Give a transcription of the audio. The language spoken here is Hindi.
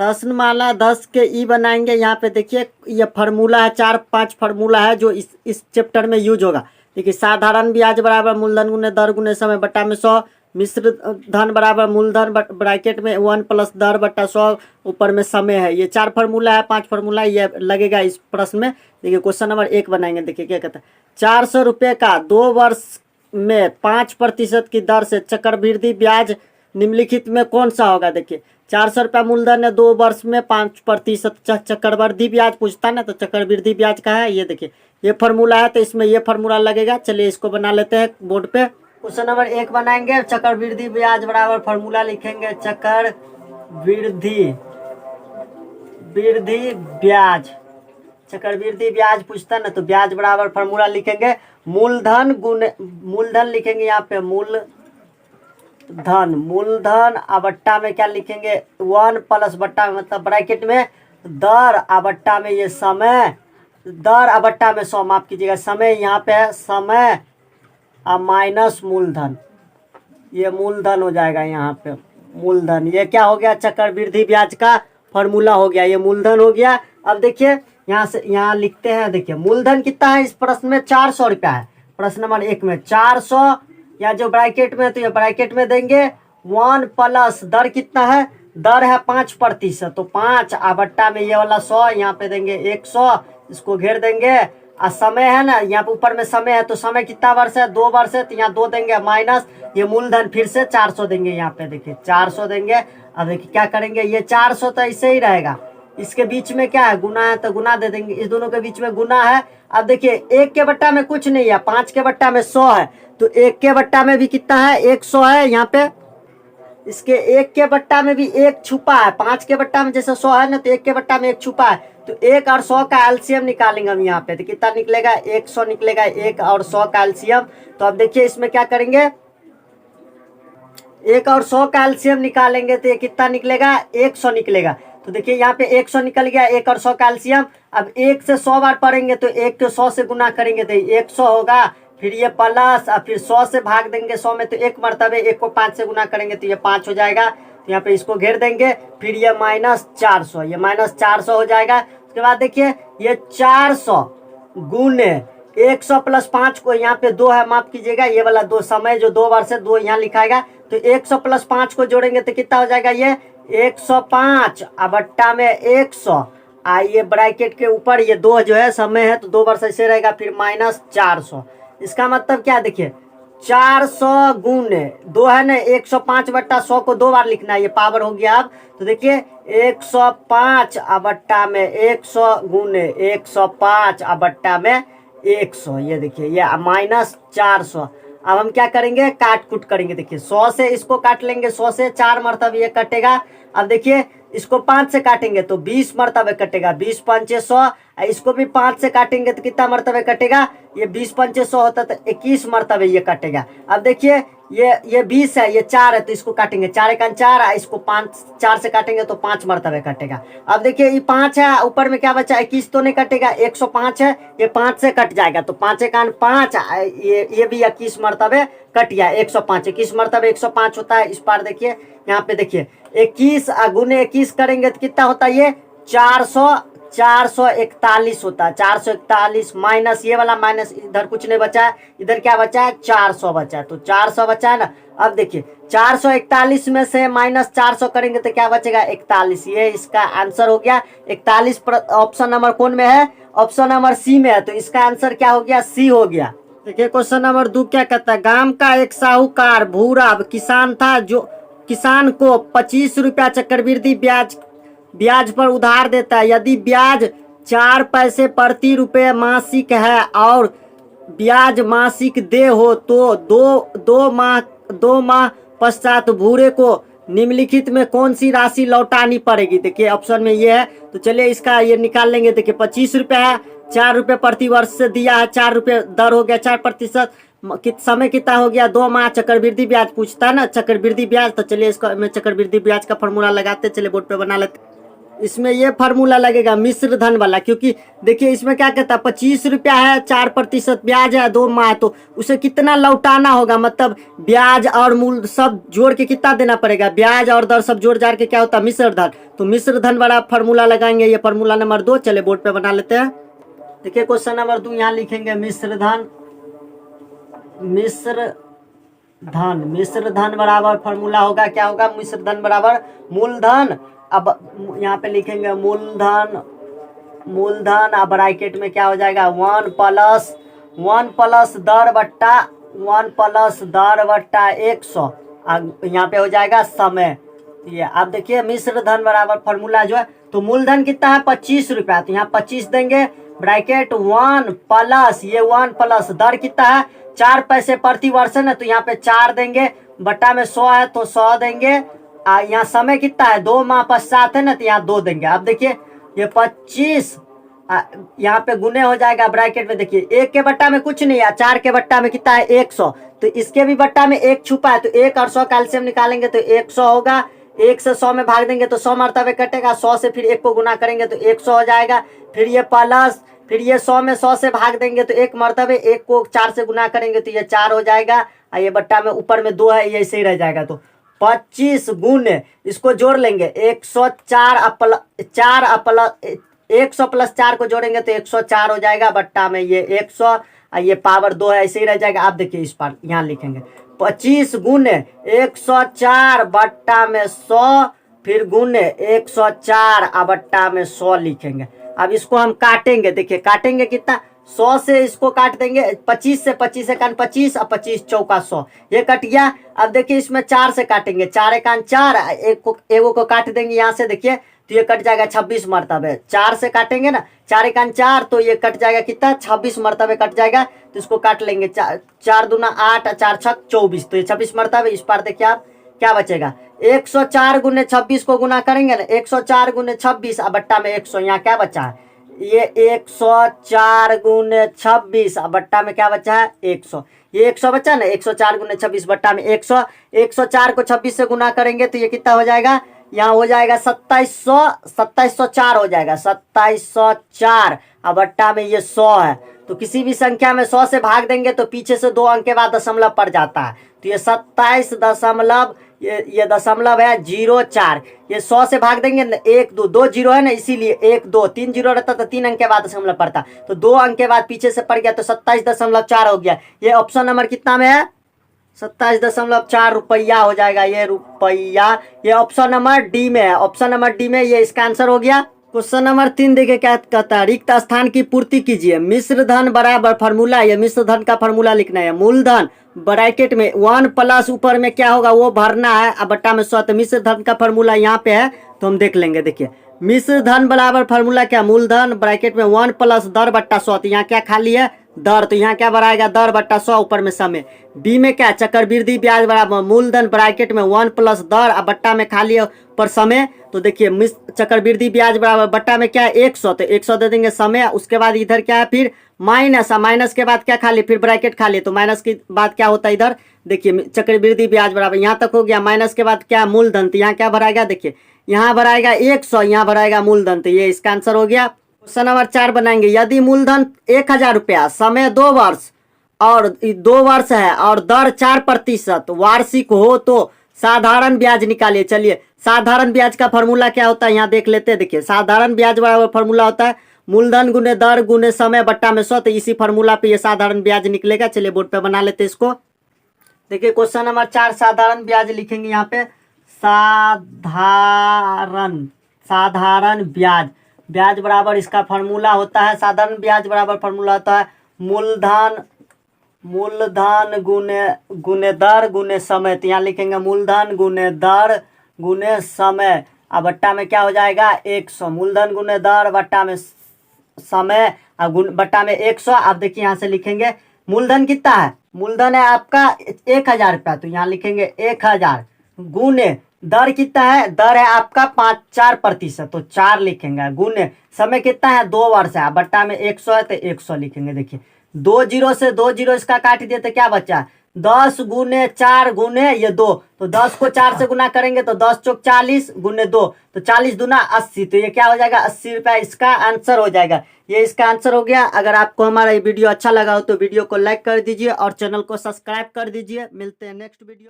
प्रश्नमाला 10 के ई बनाएंगे। यहाँ पे देखिए ये फार्मूला है, 4-5 फार्मूला है जो इस चैप्टर में यूज होगा। देखिए साधारण ब्याज बराबर मूलधन गुने दर गुने समय बट्टा में 100, मिश्र धन बराबर मूलधन ब्रैकेट में 1 प्लस दर बट्टा 100 ऊपर में समय है। ये 4 फार्मूला है, 5 फार्मूला ये लगेगा इस प्रश्न में। देखिए क्वेश्चन नंबर 1 बनाएंगे। देखिए क्या कहता है, 400 रुपये का 2 वर्ष में 5% की दर से चक्रवृद्धि ब्याज निम्नलिखित में कौन सा होगा। देखिए 400 रुपया मूलधन है, 2 वर्ष में 5% चक्रवृद्धि ब्याज पूछता ना, तो चक्रवृद्धि ब्याज का है। ये देखिए ये फार्मूला है, तो इसमें ये फार्मूला लगेगा। चलिए इसको बना लेते हैं बोर्ड पे। क्वेश्चन नंबर 1 बनाएंगे। चक्रवृद्धि ब्याज बराबर फार्मूला लिखेंगे, चक्रवृद्धि ब्याज। चक्रवृद्धि ब्याज पूछता ना, तो ब्याज बराबर फार्मूला लिखेंगे मूलधन गुने, मूलधन लिखेंगे यहाँ पे मूलधन बट्टा में क्या लिखेंगे 1 प्लस बट्टा में मतलब ब्रैकेट में दर बट्टा में ये समय, दर बट्टा में 100 माफ कीजिएगा, समय यहाँ पे है समय माइनस मूलधन। ये मूलधन हो जाएगा यहाँ पे मूलधन। ये क्या हो गया, चक्रवृद्धि ब्याज का फॉर्मूला हो गया, ये मूलधन हो गया। अब देखिए यहाँ से यहाँ लिखते हैं। देखिए मूलधन कितना है इस प्रश्न में, 400 रुपया है। प्रश्न नंबर 1 में 400, या जो ब्रैकेट में, तो ये ब्रैकेट में देंगे 1 प्लस दर कितना है, दर है 5%, तो 5 बट्टा में ये वाला 100 यहाँ पे देंगे 100, इसको घेर देंगे। समय है ना, यहाँ पे ऊपर में समय है, तो समय कितना वर्ष है, 2 वर्ष है, तो यहाँ 2 देंगे माइनस ये मूलधन फिर से 400 देंगे यहाँ पे। देखिए 400 देंगे। अब देखिए क्या करेंगे, ये 400 तो ऐसे ही रहेगा, इसके बीच में क्या है गुना है, तो गुना दे देंगे। इस दोनों के बीच में गुना है। अब देखिए 1 के बट्टा में कुछ नहीं है, 5 के बट्टा में 100 है, तो 1 के बट्टा में भी कितना है 100 है यहाँ पे। इसके 1 के बट्टा में भी 1 छुपा है, 5 के बट्टा में जैसे 100 है ना, तो 1 के बट्टा में 1 छुपा है, तो 1 और 100 का एलसीएम निकालेंगे हम यहाँ पे। तो कितना निकलेगा 100 निकलेगा, 1 और 100 का एलसीएम। तो अब देखिए इसमें क्या करेंगे, 1 और 100 का एलसीएम निकालेंगे, तो ये कितना निकलेगा 100 निकलेगा। तो देखिए यहाँ पे 100 निकल गया, 1 और 100 का एलसीएम। अब 1 से 100 बार पढ़ेंगे, तो 1 को 100 से गुना करेंगे तो 100 होगा, फिर ये प्लस, और फिर 100 से भाग देंगे 100 में, तो 1 मरतबे 1 को 5 से गुना करेंगे तो ये 5 हो जाएगा। तो यहाँ पे इसको घेर देंगे, फिर ये -400, ये -400 हो जाएगा। उसके बाद देखिए ये 400 गुने 100 प्लस 5 को यहाँ पे 2 है, माफ कीजिएगा, ये वाला 2 समय जो 2 वर्ष है 2 यहाँ लिखाएगा, तो 100 प्लस 5 को जोड़ेंगे तो कितना हो जाएगा, ये 105 बट्टा में 100। ये ब्रैकेट के ऊपर ये 2 जो है समय है, तो 2 वर्ष ऐसे रहेगा, फिर -400। इसका मतलब क्या, देखिए 400 गुने 2 है ना, 105 बट्टा 100 को 2 बार लिखना है, ये पावर हो गया। अब तो देखिए 105 बट्टा में 100 गुने 105 बट्टा में 100, ये देखिए ये -400। अब हम क्या करेंगे, काट कूट करेंगे। देखिए 100 से इसको काट लेंगे, 100 से 4 मरतबे ये कटेगा। अब देखिए इसको 5 से काटेंगे तो 20 मरतबे कटेगा, 20 पंचे 100। इसको भी 5 से काटेंगे तो कितना मरतबे कटेगा, ये 20 पंचे 100 होता तो 21 मरतबे ये कटेगा। अब देखिए ये 20 है, ये 4 है, तो इसको काटेंगे 4 1 4, इसको 4 से काटेंगे तो 5 मरतबे कटेगा। अब देखिए ये 5 है, ऊपर में क्या बचा 21 तो नहीं कटेगा, 105 है, ये 5 से कट जाएगा, तो 5 1 5, ये भी 21 मरतबे कट गया। 105 21 मरतबे 105 होता है। इस पार देखिए यहाँ पे देखिए 21 गुने 21 करेंगे तो कितना होता है, ये 441 होता है। 441 माइनस ये वाला माइनस, इधर कुछ नहीं बचा है, इधर क्या बचा है 400 बचा है, तो 400 बचा है ना। अब देखिए 441 में से -400 करेंगे तो क्या बचेगा 41, ये इसका आंसर हो गया 41। ऑप्शन नंबर कौन में है, ऑप्शन नंबर सी में है, तो इसका आंसर क्या हो गया, सी हो गया। देखिए क्वेश्चन नंबर 2 क्या कहता है, गांव का एक साहूकार भूरा किसान था, जो किसान को 25 रुपया चक्रवृद्धि ब्याज पर उधार देता है। यदि ब्याज 4 पैसे प्रति रुपये मासिक है और ब्याज मासिक दे हो, तो दो माह पश्चात भूरे को निम्नलिखित में कौन सी राशि लौटानी पड़ेगी। देखिए ऑप्शन में ये है, तो चलिए इसका ये निकाल लेंगे। देखिए 25 रुपये है, 4 रुपये प्रति वर्ष से दिया है, 4 रुपये दर हो गया 4%, समय कितना हो गया 2 माह। चक्रवृद्धि ब्याज पूछता है ना, चक्रवृद्धि ब्याज, तो चलिए इसको मैं चक्रवृद्धि ब्याज का फॉर्मूला लगाते, चलिए बोर्ड पे बना लेते। इसमें ये फार्मूला लगेगा मिश्र धन वाला, क्योंकि देखिए इसमें क्या कहता है 25 रुपया है, 4% ब्याज है 2 माह, तो उसे कितना लौटाना होगा, मतलब ब्याज और मूल सब जोड़ के कितना देना पड़ेगा, ब्याज और दर सब जोड़ जाड़ के क्या होता है मिश्र धन। तो मिश्र धन वाला फार्मूला लगाएंगे, ये फार्मूला नंबर 2। चले बोर्ड पे बना लेते हैं। देखिए क्वेश्चन नंबर 2 यहाँ लिखेंगे मिश्र धन। मिश्र धन बराबर फार्मूला होगा, क्या होगा, मिश्र धन बराबर मूलधन। अब यहाँ पे लिखेंगे मूलधन अब ब्रैकेट में क्या हो जाएगा 1 प्लस दर बट्टा 100। यहाँ पे हो जाएगा समय। ये अब देखिए मिश्र धन बराबर फार्मूला जो है, तो मूलधन कितना है 25 रुपया, तो यहाँ 25 देंगे ब्रैकेट 1 प्लस दर कितना है 4 पैसे प्रति वर्ष है ना, तो यहाँ पे 4 देंगे, बट्टा में 100 है तो 100 देंगे। यहाँ समय कितना है 2 माह पश्चात है ना, तो यहाँ 2 देंगे। अब देखिए ये 25 यहाँ पे गुने हो जाएगा ब्रैकेट में, देखिए 1 के बट्टा में कुछ नहीं है, 4 के बट्टा में कितना है 100, तो इसके भी बट्टा में 1 छुपा है, तो 1 और 100 कैल्शियम निकालेंगे तो 100 होगा। 1 से 100 में भाग देंगे तो 100 मरतबे कटेगा, 100 से फिर 1 को गुना करेंगे तो 100 हो जाएगा। फिर ये प्लस, फिर ये 100 में 100 से भाग देंगे तो 1 मरतबे, 1 को 4 से गुना करेंगे तो ये 4 हो जाएगा। ये बट्टा में ऊपर में 2 है, ये ऐसे ही रह जाएगा। तो 25 गुने इसको जोड़ लेंगे 104 100 प्लस 4 को जोड़ेंगे तो 104 हो जाएगा, बट्टा में ये 100, ये पावर 2 है, ऐसे ही रह जाएगा। आप देखिए इस पार यहाँ लिखेंगे 25 गुने 104 बट्टा में 100, फिर गुने 104 बट्टा में 100 लिखेंगे। अब इसको हम काटेंगे, देखिए काटेंगे कितना, 100 से इसको काट देंगे, 25 से 25 और 25 चौका 100, ये कट गया। अब देखिए इसमें 4 से काटेंगे, 4 एकान 4, एक को काट देंगे यहाँ से, देखिए तो ये कट जाएगा 26 मरतबे। 4 से काटेंगे ना, 4 एकान 4, तो ये कट जाएगा कितना 26 मरतबे कट जाएगा, तो इसको काट लेंगे 4 दूना 8, 4 छक 24, तो ये 26 मरतबे। इस पार देखिए आप क्या बचेगा 104 गुने 26 को गुना करेंगे ना, 104 गुने 26 बट्टा में 100, यहाँ क्या बचा है ये 104 गुने 26 बट्टा में क्या बचा है 100, ये 100 बचा ना, 104 गुने 26 बट्टा में 100। 104 को 26 से गुना करेंगे तो ये कितना हो जाएगा, यहाँ हो जाएगा 2704 हो जाएगा, 2704 बट्टा में ये 100 है। तो किसी भी संख्या में 100 से भाग देंगे तो पीछे से 2 अंक के बाद दशमलव पड़ जाता है, तो ये 27 दशमलव ये दशमलव है 04, ये 100 से भाग देंगे ना, 1 2 जीरो है ना, इसीलिए 1 2 3 जीरो रहता तो 3 अंक के बाद दशमलव पड़ता, तो 2 अंक के बाद पीछे से पड़ गया, तो 27.4 हो गया। ये ऑप्शन नंबर कितना में है 27.4 रुपया हो जाएगा, ये रुपया, ये ऑप्शन नंबर डी में है। ऑप्शन नंबर डी में ये इसका आंसर हो गया। क्वेश्चन नंबर 3 देखिए क्या कहता है, रिक्त स्थान की पूर्ति कीजिए। मिश्र धन बराबर फार्मूला, ये मिश्र धन का फार्मूला लिखना है। मूलधन ब्रैकेट में 1 प्लस ऊपर में क्या होगा वो भरना है, अब बट्टा में 100, तो मिश्र धन का फार्मूला यहाँ पे है तो हम देख लेंगे। देखिए मिश्र धन बराबर फार्मूला क्या, मूलधन ब्रैकेट में 1 प्लस दर बट्टा 100, तो यहाँ क्या खाली है दर, तो यहाँ क्या बढ़ाएगा दर बट्टा 100, ऊपर में समय। बी में क्या चक्रवृद्धि ब्याज बराबर मूलधन ब्रैकेट में 1 प्लस दर बट्टा में खाली है पर समय, तो देखिए चक्रवृद्धि ब्याज बराबर बट्टा में क्या है 100, तो 100 दे देंगे समय। उसके बाद इधर क्या है फिर माइनस, माइनस के बाद क्या खाली फिर ब्रैकेट खाली, तो माइनस के बाद क्या होता है इधर देखिए चक्रवृद्धि ब्याज बराबर यहाँ तक हो गया, माइनस के बाद क्या मूलधन, तो यहाँ क्या भराएगा देखिए यहाँ भराएगा 100, यहाँ भराएगा मूलधन, तो ये इसका आंसर हो गया। क्वेश्चन नंबर 4 बनाएंगे। यदि मूलधन 1000 रुपया, समय 2 वर्ष और 2 वर्ष है और दर 4% वार्षिक हो तो साधारण ब्याज निकालिए। चलिए साधारण ब्याज का फॉर्मूला क्या होता है यहाँ देख लेते हैं। देखिए साधारण ब्याज बराबर फॉर्मूला होता है मूलधन गुने दर गुने समय बट्टा में 100, तो इसी फॉर्मूला पे ये साधारण ब्याज निकलेगा। चलिए बोर्ड पे बना लेते हैं इसको। देखिए क्वेश्चन नंबर 4 साधारण ब्याज लिखेंगे यहाँ पे, साधारण ब्याज बराबर इसका फॉर्मूला होता है, साधारण ब्याज बराबर फॉर्मूला होता है मूलधन गुने दर गुने समय, तो यहाँ लिखेंगे मूलधन गुने दर गुने समय, अब बट्टा में क्या हो जाएगा 100, मूलधन गुने दर बट्टा में समय बट्टा में 100। अब देखिए यहाँ से लिखेंगे मूलधन कितना है, मूलधन है आपका 1000 रुपया, तो यहाँ लिखेंगे 1000 गुने दर कितना है, दर है आपका 4%, तो 4 लिखेंगे, गुने समय कितना है 2 वर्ष है, बट्टा में 100 है तो 100 लिखेंगे। देखिए 2 जीरो से 2 जीरो इसका काट दिए तो क्या बचा 10 गुने 4 गुने ये 2, तो 10 को 4 से गुना करेंगे तो 10 चौक 40 गुने 2, तो 40 दूना 80, तो ये क्या हो जाएगा 80 रुपया इसका आंसर हो जाएगा। ये इसका आंसर हो गया। अगर आपको हमारा ये वीडियो अच्छा लगा हो तो वीडियो को लाइक कर दीजिए और चैनल को सब्सक्राइब कर दीजिए। मिलते हैं नेक्स्ट वीडियो में।